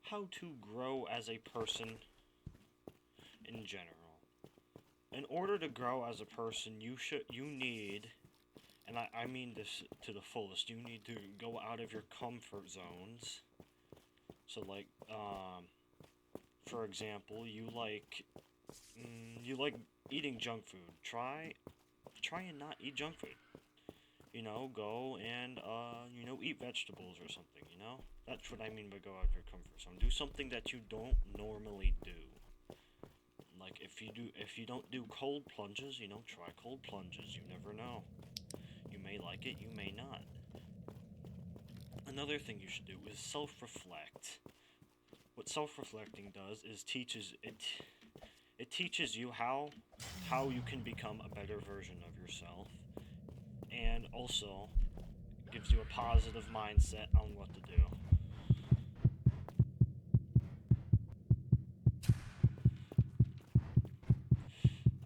how to grow as a person in general. In order to grow as a person, you need, and I mean this to the fullest, you need to go out of your comfort zones. So like, for example, you like eating junk food. Try and not eat junk food. Go and eat vegetables or something. That's what I mean by go out of your comfort zone. Do something that you don't normally do. Like if you don't do cold plunges, try cold plunges. You never know. You may like it, you may not. Another thing you should do is self-reflect. What self-reflecting does is it teaches you how you can become a better version of yourself, and also gives you a positive mindset on what to do.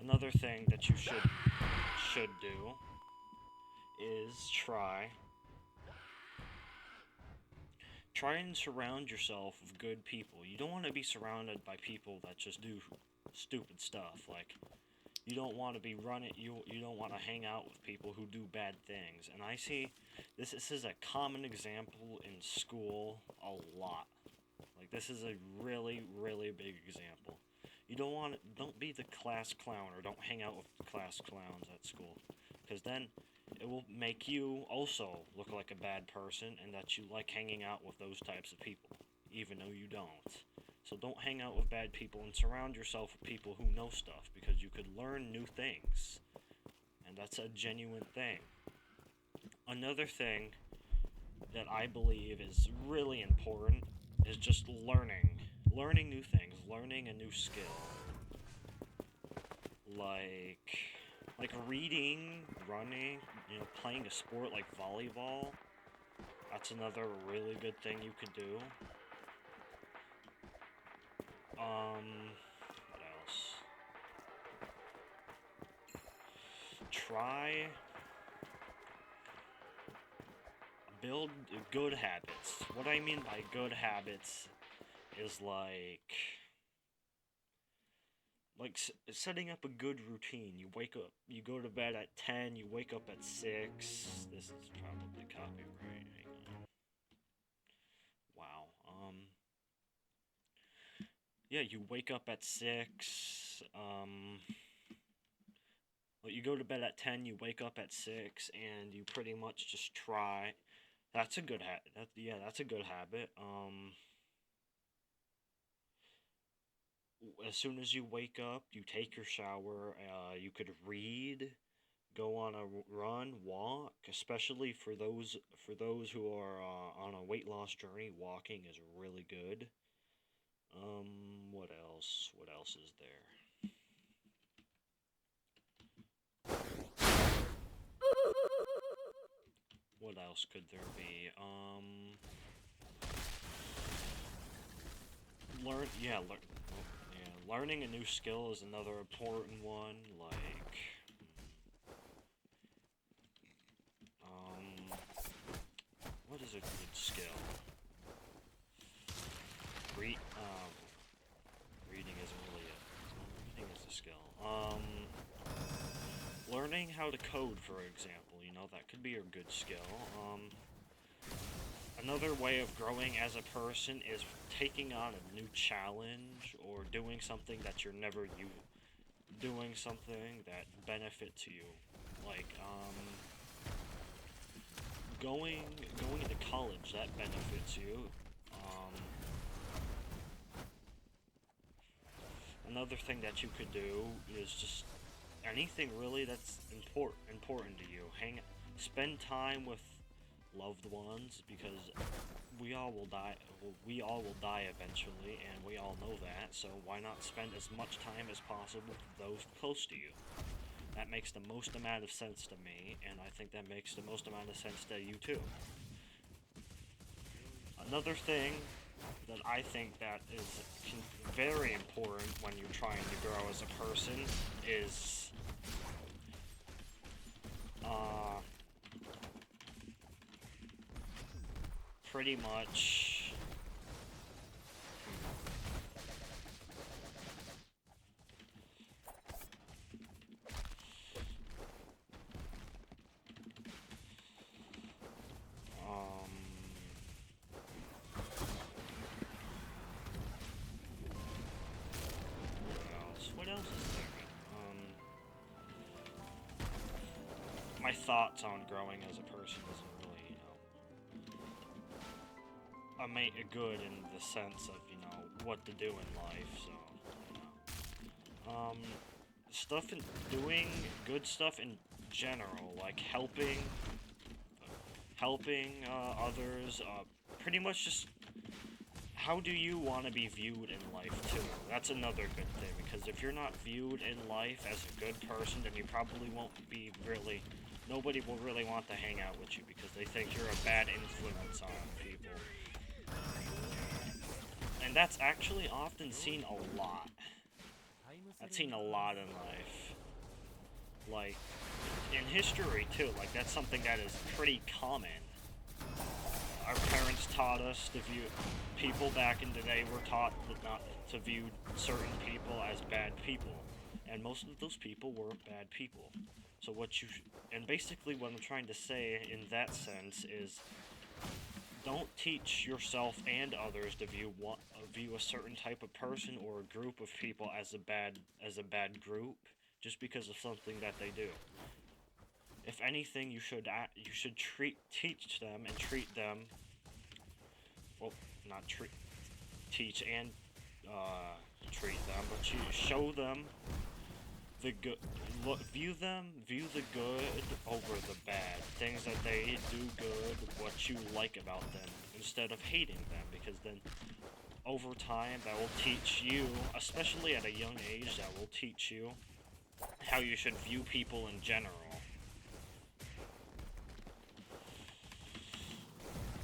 Another thing that you should do is try and surround yourself with good people. You don't want to be surrounded by people that just do stupid stuff. Like you don't want to be running. You don't want to hang out with people who do bad things. And I see this is a common example in school a lot. Like this is a really really big example. You don't be the class clown, or don't hang out with the class clowns at school, because then it will make you also look like a bad person and that you like hanging out with those types of people, even though you don't. So don't hang out with bad people and surround yourself with people who know stuff, because you could learn new things. And that's a genuine thing. Another thing that I believe is really important is just learning. Learning new things, learning a new skill. Like reading, running, playing a sport like volleyball. That's another really good thing you could do. What else? Try build good habits. What I mean by good habits is setting up a good routine. You wake up, you go to bed at 10, you wake up at 6. This is probably copyright. Hang on. Wow. Yeah, you wake up at 6. Well, you go to bed at 10, you wake up at 6, and you pretty much just try. That's a good habit. That's a good habit. As soon as you wake up, you take your shower. You could read, go on a run, walk. Especially for those who are on a weight loss journey, walking is really good. What else? What else is there? What else could there be? Learning a new skill is another important one. What is a good skill? Read, reading isn't really it. Reading is a skill. Learning how to code, for example, that could be a good skill. Another way of growing as a person is taking on a new challenge, or doing something that you're never doing something that benefits you. Like, going to college, that benefits you. Another thing that you could do is just anything really that's important to you. Spend time with loved ones, because we all will die. We all will die eventually, and we all know that. So why not spend as much time as possible with those close to you? That makes the most amount of sense to me, and I think that makes the most amount of sense to you too. Another thing that I think that is very important when you're trying to grow as a person is pretty much thoughts on growing as a person isn't really, a good in the sense of, what to do in life, so, stuff in doing good stuff in general, like helping others, pretty much just how do you want to be viewed in life too? That's another good thing, because if you're not viewed in life as a good person, then you probably won't be really, nobody will really want to hang out with you because they think you're a bad influence on people. And that's actually often seen a lot. That's seen a lot in life. Like, in history too, like that's something that is pretty common. Our parents taught us to view people back in the day were taught not to view certain people as bad people, and most of those people were bad people. So and basically what I'm trying to say in that sense is, don't teach yourself and others to view a certain type of person or a group of people as a bad group just because of something that they do. If anything, you should teach them and treat them. Well, not teach and treat them, but you show them the good. View the good over the bad. Things that they do good, what you like about them, instead of hating them, because then over time that will teach you, especially at a young age, that will teach you how you should view people in general.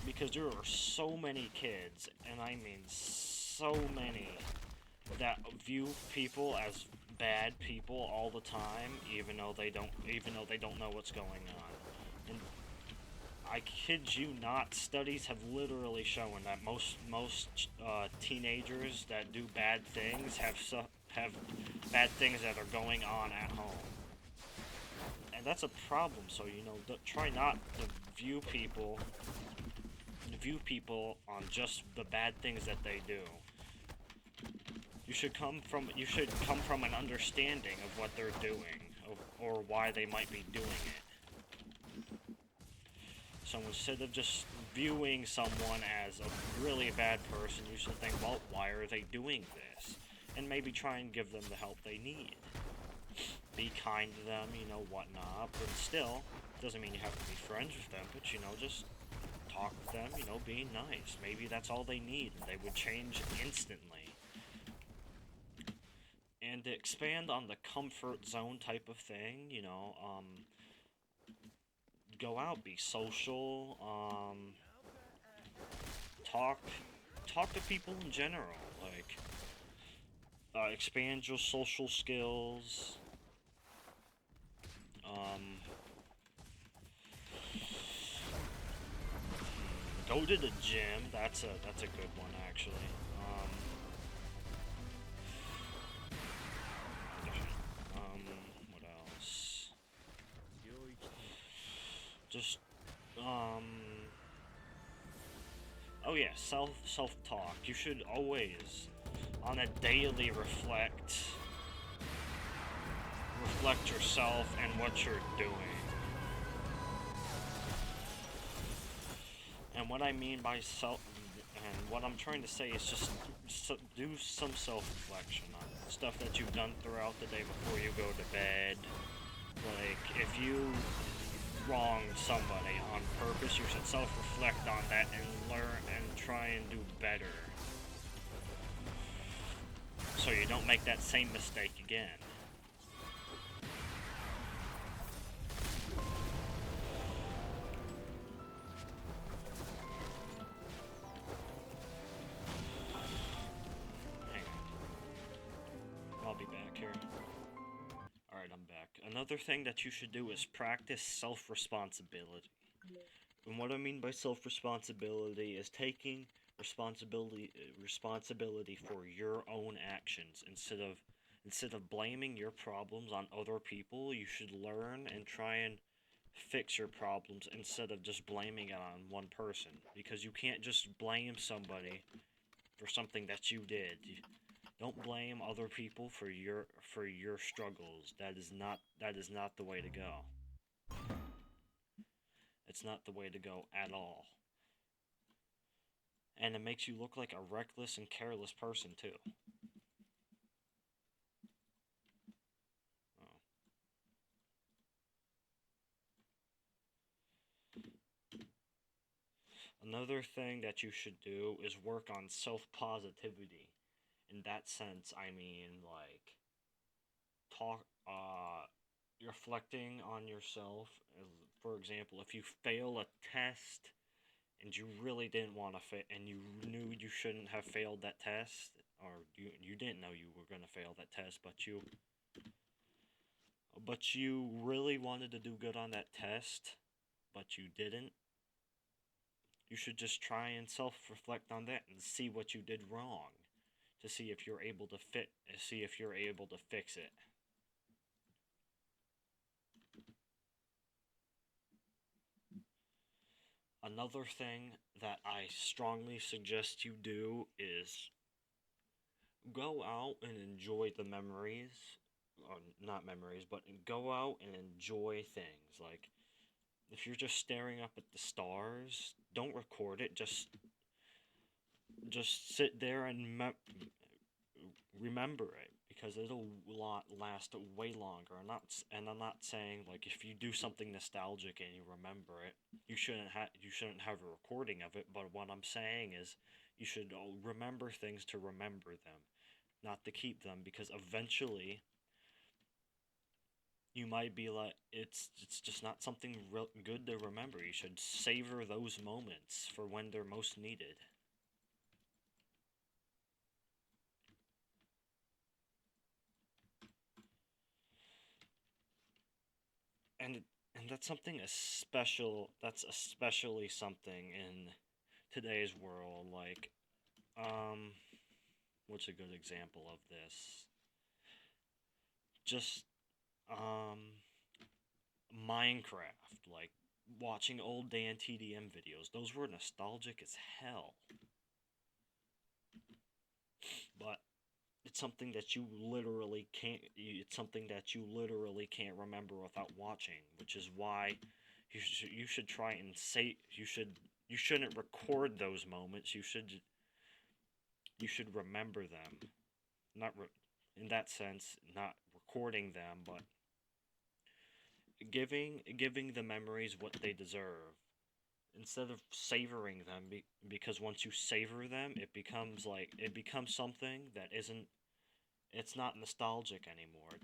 Because there are so many kids, and I mean so many, that view people as bad people all the time, even though they don't know what's going on. And I kid you not, studies have literally shown that most teenagers that do bad things have bad things that are going on at home, and that's a problem. So try not to view people on just the bad things that they do. You should come from an understanding of what they're doing, or why they might be doing it. So instead of just viewing someone as a really bad person, you should think, well, why are they doing this? And maybe try and give them the help they need. Be kind to them, whatnot, but still, doesn't mean you have to be friends with them, but just talk with them, being nice. Maybe that's all they need, and they would change instantly. And to expand on the comfort zone type of thing, go out, be social, talk to people in general, like, expand your social skills, go to the gym. That's a good one, actually. What else? Just oh yeah, self-talk. You should always, on a daily, reflect yourself and what you're doing. And what I mean by and what I'm trying to say is just do some self-reflection on stuff that you've done throughout the day before you go to bed. Like, if you wronged somebody on purpose, you should self-reflect on that and learn and try and do better, so you don't make that same mistake again. Hang on. I'll be back here. Alright, I'm back. Another thing that you should do is practice self-responsibility. And what I mean by self-responsibility is taking responsibility for your own actions. Instead of blaming your problems on other people, you should learn and try and fix your problems instead of just blaming it on one person, because you can't just blame somebody for something that you did. Don't blame other people for your struggles. That is not the way to go. It's not the way to go at all. And it makes you look like a reckless and careless person, too. Oh. Another thing that you should do is work on self-positivity. In that sense, I mean, like, talk, reflecting on yourself. For example, if you fail a test and you really didn't want to fail, and you knew you shouldn't have failed that test, or you didn't know you were going to fail that test, but you really wanted to do good on that test, but you didn't, you should just try and self-reflect on that and see what you did wrong, to see if you're able to fix it. Another thing that I strongly suggest you do is go out and enjoy the memories, or not memories, but go out and enjoy things. Like, if you're just staring up at the stars, don't record it. Just sit there and remember it, because it'll last way longer. I'm not saying, like, if you do something nostalgic and you remember it, you shouldn't have a recording of it. But what I'm saying is, you should remember things to remember them, not to keep them, because eventually you might be like, it's just not something real good to remember. You should savor those moments for when they're most needed. and and that's something that's especially something in today's world. Like, um what's a good example of this? Just, um Minecraft, like, watching old Dan TDM videos. Those were nostalgic as hell. But it's something that you literally can't remember without watching, which is why you should try and say you shouldn't record those moments. You should remember them. Not in that sense, not recording them, but giving the memories what they deserve, instead of savoring them, because once you savor them, it becomes something that isn't it's not nostalgic anymore. It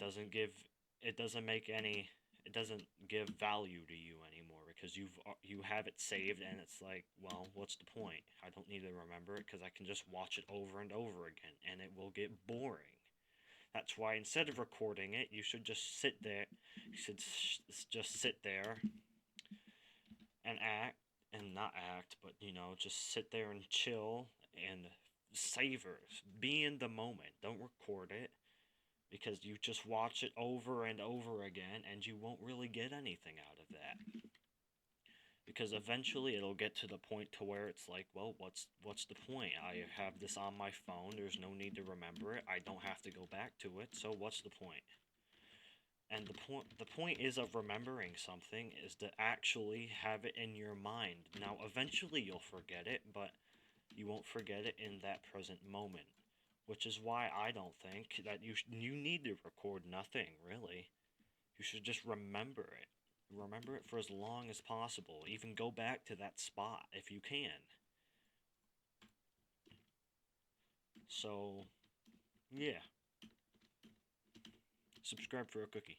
doesn't make any it doesn't give value to you anymore, because you have it saved, and it's like, well, what's the point? I don't need to remember it, because I can just watch it over and over again, and it will get boring. That's why, instead of recording it, you should just sit there. You should just sit there and act, and not act, but, just sit there and chill and savor. Be in the moment. Don't record it, because you just watch it over and over again, and you won't really get anything out of that. Because eventually it'll get to the point to where it's like, well, what's the point? I have this on my phone. There's no need to remember it. I don't have to go back to it. So what's the point? And the point is of remembering something is to actually have it in your mind. Now, eventually you'll forget it, but you won't forget it in that present moment. Which is why I don't think that you need to record nothing, really. You should just remember it. Remember it for as long as possible. Even go back to that spot if you can. So, yeah. Subscribe for a cookie.